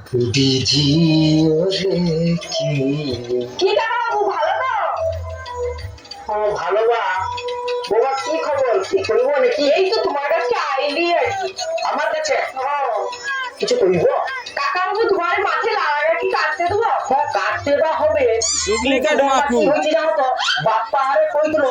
দিদি ওরে কি কি কাকাবাবু ভালো তো? ও ভালো বা বাবা, কি খবর? কি করবো নাকি? এই তো তোমার কাছে আইলি আর কি। আমার কাছে হ্যাঁ। কিছু করব? কাকাবাবু তোমার মাঠে লাগাটা কি কাটতে দেবো? হ্যাঁ, কাটতে বা হবে। ডুপ্লিকেট কিন্তু বাবা, মাকু। কি হয়েছে জানো তো, বাপ্পা হারে কইছিল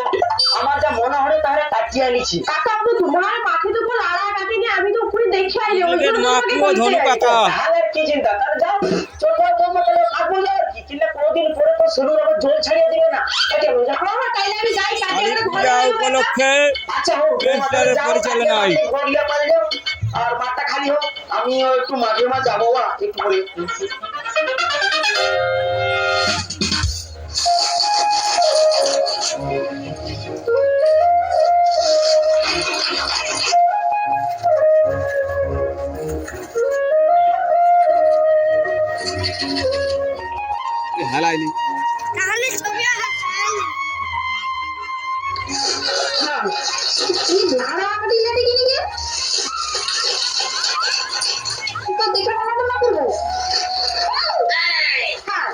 আমার যা মনে হলে তাহলে কাটিয়ে আনিছি। কাকাবাবু তোমার মাঠে তো লাড়া কাটেনি, আমি তো উপরে দেখে আইলি। ওই ডুপ্লিকেট জন্য তোমাকে মাকু ও বলতে ধনু আইছি। পাতা। তাহলে কি চিন্তা, তাহলে যাও চল যাও তো মতো কাটবো যাও আর কি, কিন্তু কোনদিন পরে তো শুরু হবে জল ছাড়িয়ে দিবে না, কেটে যাও। হ্যাঁ, হ্যাঁ, তাইলে আমি যাই কাটে কালী একটা ঘরে পূজা যাবো। উপলক্ষে আচ্ছা হোক, ট্রেস্টারের পরিচালনায় ঘরিয়া পাই যাও আর মাঠটা খালি হোক, আমিও একটু মাঝে মাঝে যাবো বা একটু করে। হেলাইলি তাহলে ছবি কি লাড়া কাটি লেটে কিনি গে? তো দেখে মনে তো না করবো। হ্যাঁ।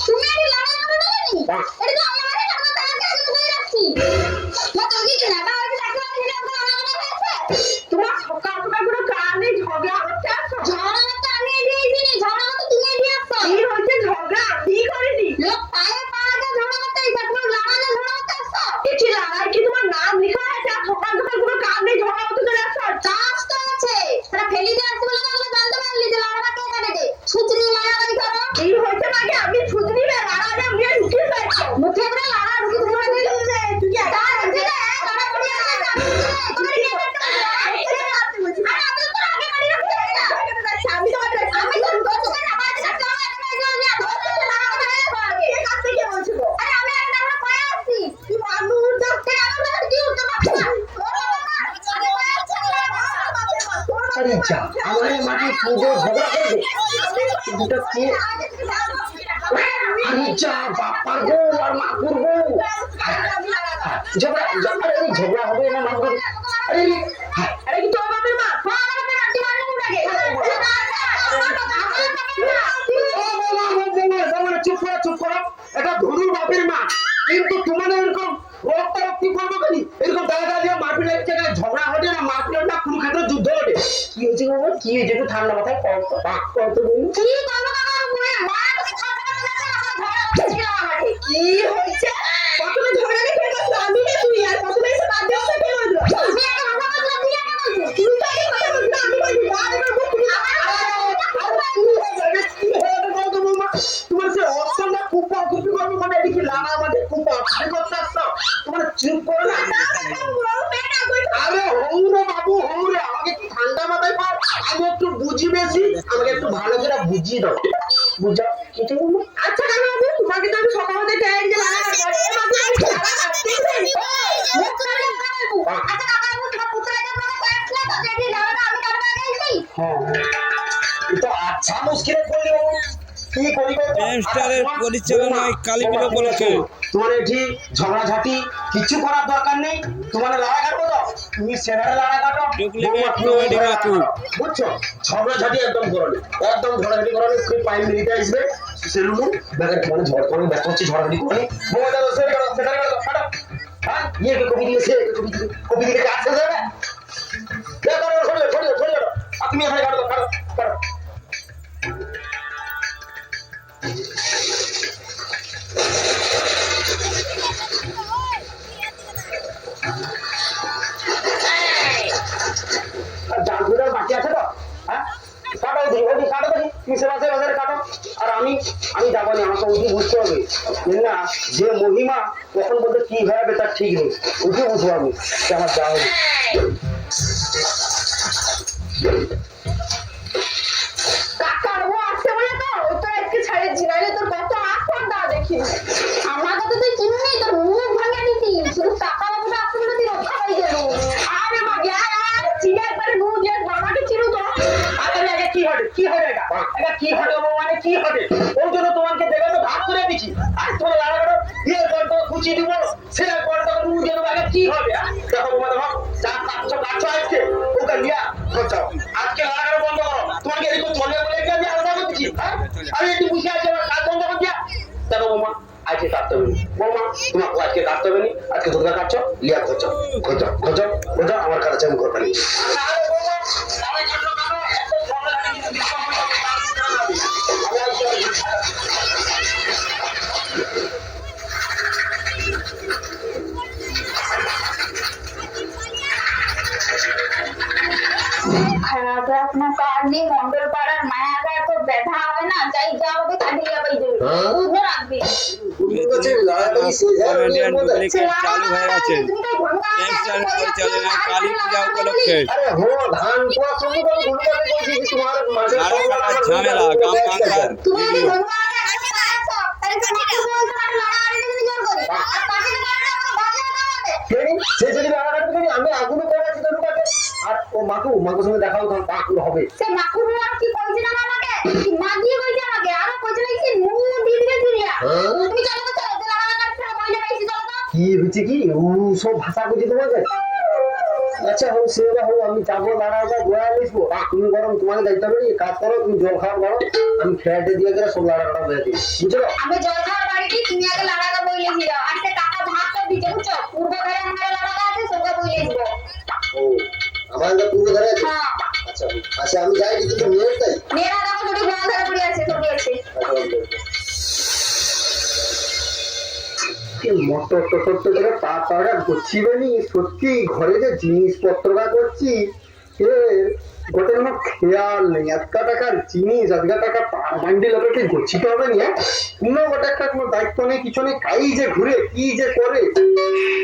তুমি আগে লাড়া কাটো না জানি? এটা তো আমার বাড়ি, আমরা তার কাছে লুকিয়ে রাখছি। না তো কিছু না, বাবা কি ডাক্তার আছে না, আমরা লাড়া হয়েছে। তোমার সকাল সকাল কোনো কারণে ঝগড়া হচ্ছে। ঝগড়া তো আমি এড়িয়েছি না, ঝগড়া তো তুমি এড়িয়েছো। কি হয়েছে ঝগড়া? কি করেছি? লোক পায়ে পায়ে ঝগড়া করতে এসে তোমার লাড়ালে ঝগড়া করতে আসছো। এটি লাড়াই কি তোমার নাম লেখা আছে? আর সকাল সকাল কোনো কাজ নেই, ঝগড়া করতে চলে আসছো। কাজ তো আছে, সেটা ফেলি দিয়ে আসতে বলে আমরা জানতে পারলি যে লাড়াটা কে কাটে। ছুচনি মারামারি করো। কি হয়েছে মাকে? আমি ছুচনি বে লাড়া যা মুখে ঢুকিয়ে যাচ্ছ। মুখে করে লাড়া ঢুকিয়ে তোমার দিলে তুই কি একটা আছে রে? লাড়া করে আসছে আমি তোমার কি করতে আরে আমি তো আগে বাড়ি রাখতে আমি তো আমি তো বলছি না বাড়ি রাখতে হবে না যে ধরতে লাড়া করে আগে কে কাছে কে বলছিল? আরে আমি একটা আমরা পায়ে আসছি। তুই মানুষ দেখতে আমরা কি উঠতে পারছ না। আরে যা, আমার এই মাঠে পুজো ঝগড়া করবে, দুটো কি? আরে যা, বাপ্পার বউ আর মাকুর বউ ঝগড়া ঝগড়া, এই ঝগড়া হবে না মাকুর? আরে আরে কি তোর বাপের মা? মা আমাকে মারতে মারলো মুটাকে। চুপ করো চুপ করো, এটা ধনুর বাপের মা, কিন্তু তোমার এরকম রক্তারক্তি করবো কেন? এরকম দাদা দিয়ে মারপিট লাগছে, ঝগড়া হচ্ছে না, মারপিট না, কুরুক্ষেত্র যুদ্ধ হচ্ছে। কি হয়েছে বাবা, কি হয়েছে? একটু ঠান্ডা মাথায় কত কত বলুন। কি করবো কাকা মুয়ে মা কি হয়েছে? প্রথমে ঝগড়া লেগে গেল, আমি না তুই আর প্রথমে এসে বাদ দেওয়া কে বললো? আমি একটা কথা বললাম, তুই একটা বলছিস। তুই তো আগে কথা বলছিস, আমি বলছি আর এবার তুমি তোমার সে অপশনটা খুব কুপি করবো, মানে এদিকে লানা আমাদের খুব অপশন করতে আসতো, তোমার চুপ করো না। আরে হৌরে বাবু হৌরে, আমাকে একটু ঠান্ডা মাথায় পাও, আমি একটু বুঝি বেশি, আমাকে একটু ভালো করে বুঝিয়ে দাও, বুঝাও কিছু বলবো। আচ্ছা কাকা বাবু, তোমাকে তো আমি সকাল হতে চাই যে লাড়া কাটবো। এ মাঝে মাঝে লাড়া কাটতেই নেই। মুখ করে কাকা বাবু। আচ্ছা কাকা বাবু, তোমার পুত্রকে আপনাকে কয়েকটা তো যে লাড়াটা আমি কাটবো আগে এসেই। হ্যাঁ, এটা আচ্ছা মুশকিলে পড়লো, কি করিব? ট্রেস্টারের পরিচালনায় কালী পূজা উপলক্ষে তোমার এটি ঝগড়াঝাটি কিছু করার দরকার নেই, তোমার লাড়া কাটবো তো তুমি সেভাবে লাড়া কাটো, ডুপ্লিকেট কমেডি মাকু। বুঝছো? ঝগড়াঝাটি একদম করো না, একদম ঝগড়াঝাটি করো না, খুব পাইন মিলিতে আসবে সেলুন ব্যাগের মানে ঝড় করে ব্যস্ত হচ্ছে, ঝগড়াঝাটি করে বউ দাও সেটা করো সেটা করো কাটো। হ্যাঁ, ইয়ে কে কবি দিয়েছে, কবি দিলে কাজ হয়ে যাবে। দেখো ছড়িয়ে ছড়িয়ে ছড়িয়ে আর তুমি এখানে কাটো কাটো কাটো। জানপুরের বাকি আছে তো, হ্যাঁ কাটো দেখি ওই কাটো দেখি কিসে বাসে বাজারে কাটো। আর আমি আমি যাবো না, আমাকে ওইটি বুঝতে হবে না যে মহিমা কখন বলতে কি হয়ে যাবে তার ঠিক নেই, ওইটি বুঝবো আমি যে আমার যাওয়া হবে। কাকার ও আসছে বলে তো ওই তো আজকে ছাড়েছি, নাহলে তোর কত আসন দা দেখি। আমাকে তো তুই চিনবি, তোর মুখ ভাঙা দিতি। শুধু কাকা বাবুটা আসতে বলে তুই রক্ষা পাই গেল। আরে মা আর চিনে একবারে মুখ দিয়ে বাবাকে চিনো তো। আরে এটা কি হবে, কি হবে? এটা এটা কি হবে মানে কি হবে? ওই জন্য তোমাকে দেখে তো ভাগ করে দিচ্ছি আর তোমার লাড়া কাটো দিয়ে গড়টা খুঁচিয়ে দিব সে গড়টা মুজে দেবো আগে কি হবে দেখো বৌমা দেখো যা কাটছো আজকে ওকে লিয়া খরচাও আজকে লাড়া কাটো বন্ধ করো তোমাকে এরকম চলে বলে কি আমি আলাদা করছি হ্যাঁ আমি একটু বুঝে আছি আমার কাজ বন্ধ করে দিয়া দেখো বৌমা আজকে কাটতে হবে বৌমা তোমাকে আজকে কাটতে হবে আজকে দুর্গা কাটছো লিয়া খরচাও খরচাও খরচাও খরচাও আমার কাছে আমি করতে পারি খারাপ আপনার কারণে মন্ডল পাড়ার মায়াটা তো ব্যথা হবে না যাই যা হবে কাটিয়ে যাবে বুঝে রাখবি কমেডিয়ান ডুপ্লিকেট চালু হয়ে গেছে চ্যানেল পরিচালনা কালী পূজা উপলক্ষে ধান পোয়া সঙ্গে তোমার মাঝে লাড়া কাটার ঝামেলা গ্রাম বাংলার তুমি ভিডিও ভগবানকে কাছে আসো তাহলে কাকে বলতে পারো লড়া আরে তুমি জোর করে আর কাকে কাটলে আমার বাজে না হবে সে যদি লাড়া কাটতে পারি আমি আগুন করে আছি তোর কাছে আর ও মাকুর সঙ্গে দেখা হতো পাকুল হবে সে মাকুর আর কি কইছে না আমাকে কি মাগিয়ে কইছে আমাকে আর কইছে না কি নুন দিয়ে দিলে দিলিয়া তুমি চলো তো চলো লড়া কাটতে বইলে পাইছি চলো তো কি হচ্ছে কি ও সব ভাষা কইছে তোমাকে আচ্ছা হোক সেবা হোক আমি যাবো লাড়াটা গোয়া লিখবো তুমি গরম তোমাকে দায়িত্ব হবে কাজ করো তুমি জল খাওয়া করো আমি খেয়াটে দিয়ে গেলে সব লাড়াটা দিয়ে দিই বুঝছো আমি জল খাওয়ার বাড়িতে তুমি আগে লড়াটা বইলে দিও আর সে টাকা ভাগ করে দিতে বুঝছো পূর্ব ঘরে আমার লড়াটা আছে সঙ্গে বইলে দিব ও আমার তো পুরো ধরে আছে হ্যাঁ আচ্ছা আচ্ছা আমি যাই কিন্তু তুমি নিয়ে তাই মেয়েরা দেখো দুটো গোয়া ধরে পড়ে আছে ছবি আছে মোটর টোটর তো করে পা পাড়া গুছিবে নি সত্যি ঘরে যে জিনিসপত্রটা করছি গোটে কোনো খেয়াল নেই এতটা টাকার জিনিস এতটা টাকা পার বান্ডিল ওটাকে গচ্ছিতে হবে না কোনো গোটে একটা কোনো দায়িত্ব নেই কিছু নেই কাই যে ঘুরে কি যে করে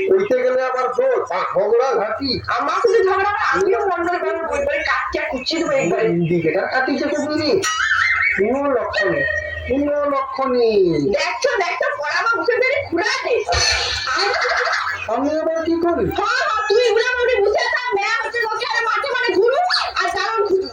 কইতে গেলে আবার দোষ ঝগড়া ঘাটি আমার সাথে ঝগড়া না আমিও মন্ডল করে বই বই কাটকে কুচি দেব একবারে ইন্ডিকেটার কাটিছে তো বুঝলি কোনো লক্ষ্য নেই কোনো লক্ষ্য নেই দেখছো পড়াবা মুখে ধরে খুঁড়া দে আমি আবার কি করি হ্যাঁ তুই এগুলা মনে বুঝে থাক মেয়া হচ্ছে লোকে আরে মাঠে মানে ঘুরু আর কারণ খুঁজু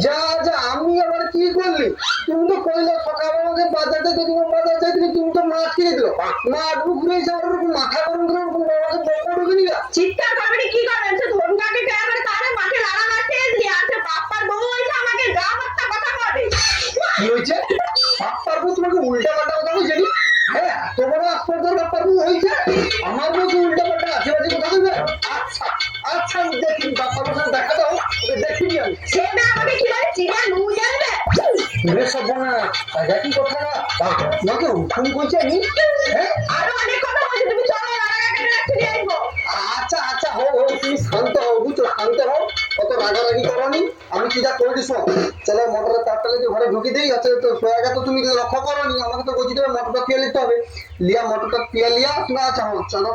যা যা আমি আবার কি করলি তুমি তো কইলে সকালে আমাকে বাজারটা যদি বাজার চাইছিলে তুমি তো মাছ কিনে দিল না আটু ঘুরে এসে আমার ওরকম মাথা গরম করে ওরকম আমাকে বকর ঢুকে নিলা চিৎকার করবি কি করবেন সে ধন কাটে কেমন তারে মাঠে লাগা মাঠে দিয়ে আছে বাপ্পার বউ হইছে আমাকে গা বাত্তা কথা বলে কি হয়েছে বাপ্পার বউ তোমাকে উল্টা পাল্টা কথা বলছে নি হ্যাঁ এত বড় আশ্চর্যের বাপ্পার বউ হয়েছে আমার বউ উল্টা পাল্টা আশেপাশে কথা বলবে আচ্ছা আচ্ছা দেখি বাপ্পার বউ দেখা দাও দেখিনি আমি সে না আমাকে কি বলে চিনা নু জানবে রে সব না তাজা কি কথা না তোমাকে ফোন করছে আমি হ্যাঁ আরো অনেক কথা বলছে তুমি চলো লাগা কেটে রাখতে দিয়ে আইবো আচ্ছা আচ্ছা হো তুমি শান্ত হও বুঝছো শান্ত হও কত রাগারাগি করনি আমি কি যা করে দিছো চলো মোটরের তারটা লেগে ঘরে ঢুকি দিই আচ্ছা তো সোয়াগা তো তুমি লক্ষ্য করনি আমাকে তো বুঝিতে হবে মোটরটা পিয়া নিতে হবে লিয়া মোটরটা পিয়া লিয়া তুমি আচ্ছা হো চলো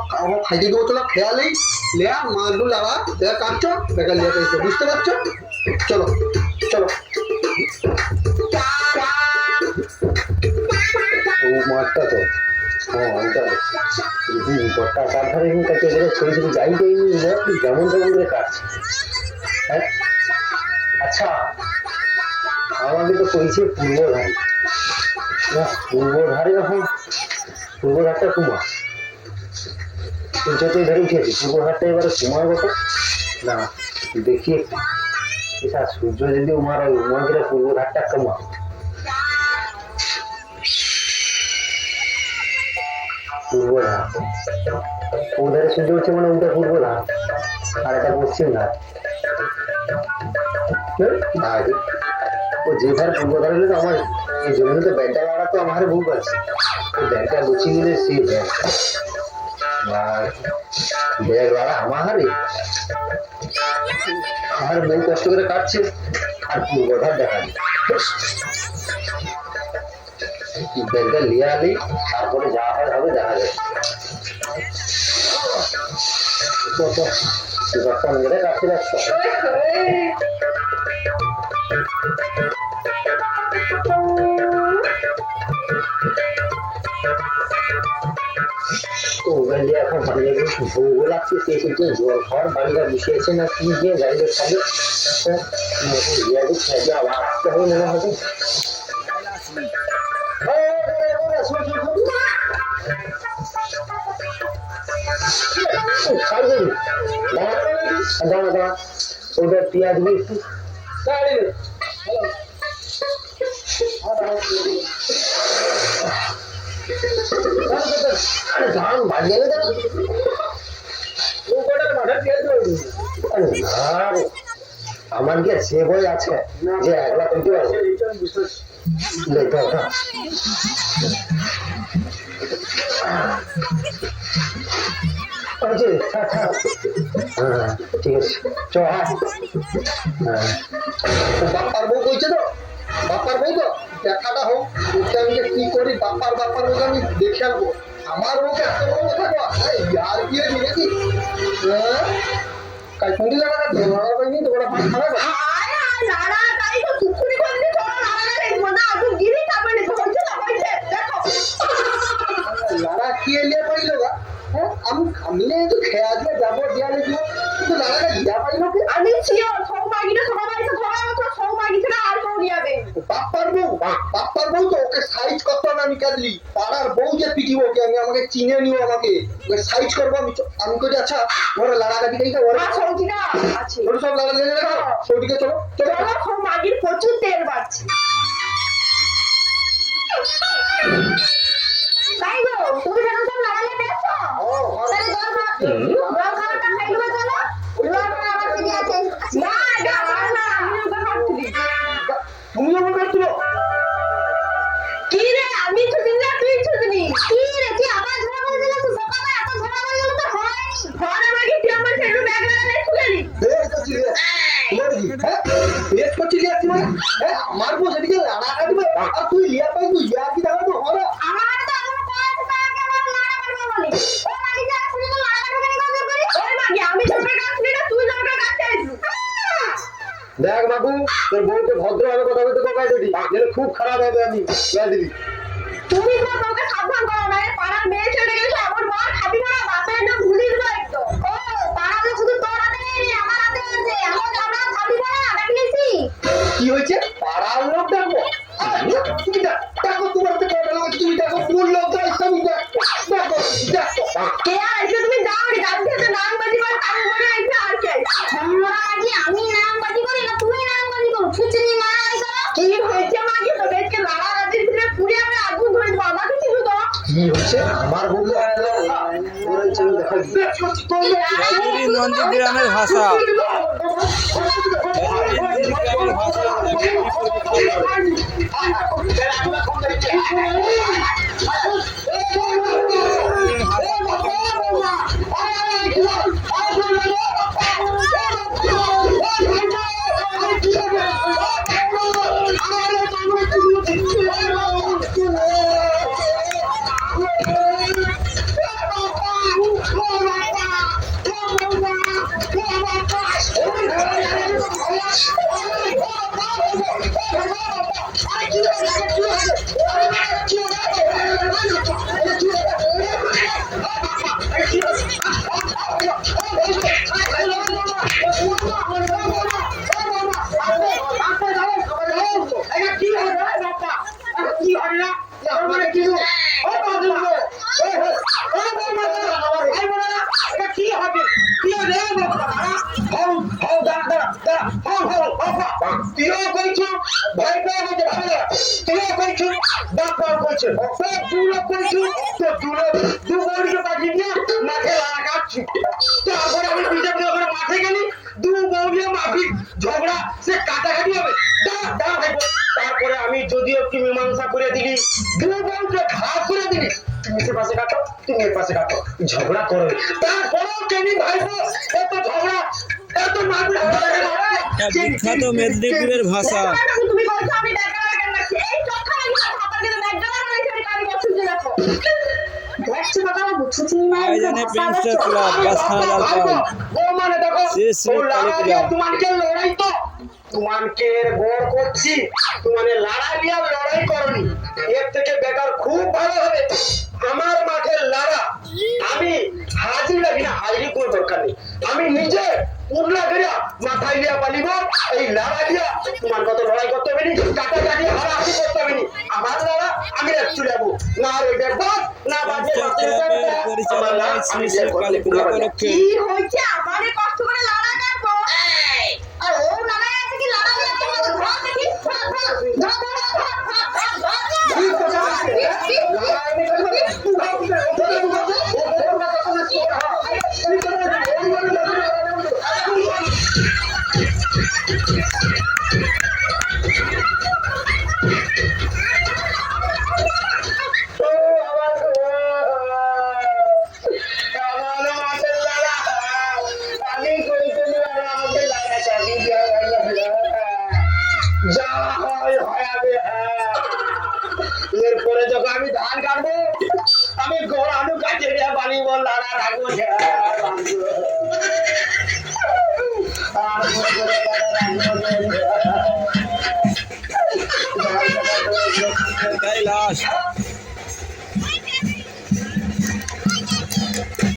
খাইতে দেবো চলো খেয়ালেই লিয়া মারডু লাগা দেখা কাটছো দেখা লিয়া খাইছো বুঝতে পারছো চলো চলো ও মারটা তো হ্যাঁ ওইটা গোটা কাঠ ধরে কাটে গেলে ছোট ছোট যাই যাইনি যেমন তেমন করে কাটছে হ্যাঁ আচ্ছা আমাকে তো কইছে পূর্বধারী না পূর্বধারে যখন পূর্বধারটা কুমার যতই ধরে উঠেছি পূর্বধারটা এবারে কুমার বটে না দেখি এটা সূর্য যদি উমার হয় উমাকে পূর্বধারটা কুমার পূর্বধার ওধারে সূর্য উঠছে মানে ওটা পূর্বধার আর এটা পশ্চিম ধার ও যে ধার পূর্বধার হলে তো আমার এই জমিনে তো ব্যাগটা লাড়া তো আমার ভুল আছে ওই ব্যাগটা গুছিয়ে নিলে সেই ব্যাগ আর ব্যাগ লাড়া আমার হারে আমার বউ কষ্ট করে কাটছে আর পূর্বধার দেখা নেই ব্যাগটা লিয়ে আলি তারপরে যা হয় হবে দেখা যাবে দশটা মেরে কাছে রাখতে এখন বাড়ি ভোগ লাগছে সেই সূত্রে জল খাওয়ার বাড়িটা বসিয়েছে না কি দিয়ে গাড়িতে খাবে আবার আসতে হবে মনে হবে খাই যাবি দাঁড়া দাঁড়া ওটা পেঁয়াজ দিয়ে একটু ধান বাজিয়ে আমার কি সে বই আছে যে একলা করতে পারবো ঠিক আছে চ বাপ্পার বউ কইছে তো বাপ্পার বউ তো দেখাটা হোক ওকে আমি যে কি করি বাপ্পার বউকে আমি দেখে আনবো আমার বউকে এত বড় কথা আর কি দেখি কাল সন্ধে জানা তোমার পাইনি তো ওরা ভাত খাবে লাড়া তাই তো চুপচুরি করলি তো লাড়া দেখবো না তুই গিরি তারপরে হইছে না হইছে দেখো লাড়া কি এলিয়ে পাইল গা হ্যাঁ আমি তো খেয়া দিয়ে যাবো দিয়ালে দিব কিন্তু লাড়াটা দিয়া পাইল কি আমি ছিও সৌভাগীটা সবাইকে ধরা মতো সৌভাগী ছাড়া আর কেউ দিয়াবে বাপ্পার বউ তো ওকে সাইজ করতে হবে আমি কাজলি পাড়ার বউ যে পিটিব ওকে আমি আমাকে চিনে নিও আমাকে ওকে সাইজ করবো আমি কই আচ্ছা ওরা লাড়া কাটি খাই ওরা সৌজিটা আছে ওরা সব লাড়া লেগে রাখো সৌদিকে চলো চলো চলো সৌভাগীর প্রচুর তেল বাড়ছে তাই গো তুমি যখন সব লাগালে দেখছো তাহলে জল খাওয়াটা খাইলবে চলো জল খাওয়া আবার কি আছে না না আমি ওটা খাচ্ছি তুমিও মনে করছো কি রে আমি ছুটিনি না তুই ছুটিনি কি রে তুই আবার ঝগড়া করে দিলে তুই সকালে এত ঝগড়া করে গেল তো হয়নি ঘরে মাগি তুই আমার ছেলে ব্যাগ লাগালে ছুটেলি বেশ করছি রে তোমার কি হ্যাঁ বেশ করছি রে তুমি হ্যাঁ আমার বউ সেদিকে লাড়া কাটবে আর তুই লিয়া পাই তুই লিয়া কি দাও তো হলো আমার তো এখন কয়েক টাকা আমার লাড়া কাটবে বলি ও মাগি যা শুনি তো লাড়া কাটবে কেন কথা করি ওই মাগি আমি ঝগড়া কাটছি না তুই ঝগড়া কাটতে আইছিস দেখ বাবু তোর বউকে ভদ্রভাবে কথা বলতে কোকাই দিবি যেন খুব খারাপ হবে আমি বলে দিবি তুমি তো তোকে সাবধান করো না পাড়ার মেয়ে ছেলে গেছে আমার মা খাবি না বাপের নাম ভুলি দিল একদম ও পাড়া তো শুধু তোর হাতে নেই আমার হাতে আছে আমরা খাবি না ডাকলেছি কি হয়েছে পাড়ার লোক ডাকবো তুমি দেখো তোমার তো কথা বলো তুমি দেখো কোন লোক যাইছে আমি দেখো কে আর এসে তুমি যাও রে গাছ থেকে নাম বাজি বার কাম করে আইছে আর কে আমরা মাগি আমি নাম বাজি করি না তুমি নাম বাজি করো ছুচনি মা আইছো কি হয়েছে মাগি তো দেখকে লাড়া রাতে দিলে পুরি আমি আগুন ধরে দেব আমাকে কিছু তো কি হচ্ছে আমার বউ ওরা চলে দেখো খেজুরি নন্দীগ্রামের ভাষা খেজুরি নন্দীগ্রামের ভাষা ঝগড়া সে কাটাকাটি হবে তারপরে আমি যদিও কি মীমাংসা করে দিলি দু বউকে ঘাস করে দিলি তুমি সে পাশে কাটো তুমি এর পাশে কাটো ঝগড়া করো তারপরেও কেনি ভাইবো এত ঝগড়া এত মারপিট বিখ্যাত মেদিনীপুরের ভাষা তুমি বলছো আমি দেখা লাগা লাগছে এই চোখা লাগি খাবার গেলে ব্যাগডালা বানাইছে আমি কালি বছর যে দেখো দেখছো বাবা বুঝছি না আয়োজনে প্রিন্সেস ক্লাব বাসখানা লালপাল ও মানে দেখো শ্রী শ্রী কালীপূজা তোমাকে লড়াই তো তোমাকে গড় করছি তোমাকে লড়াই নিয়ে লড়াই করনি এর থেকে বেকার খুব ভালো হবে আমার মাঠে লড়া আমি হাজির লাগি না হাজির কোনো দরকার নেই আমি নিজে উড়লা করিয়া মাথায় লিয়া পালিব এই লড়া দিয়া তোমার কত লড়াই করতে হবে নি কাটা কাটি হারাহারি করতে হবে নি আমার লড়া আমি রাখতে যাবো না রেডে বাদ না বাজে পরিচালনায় শ্রী শ্রী কালী পূজা উপলক্ষে কি হয়েছে আমারে কষ্ট করে লড়া কাটবো আর ও নামে আছে কি লড়া নিয়ে তোমার ঘর দেখি এরপরে যখন আমি ধান কাটবো আমি গোড়ানু কাটে বানিব লাড়া রাখবো এটাই লাস্ট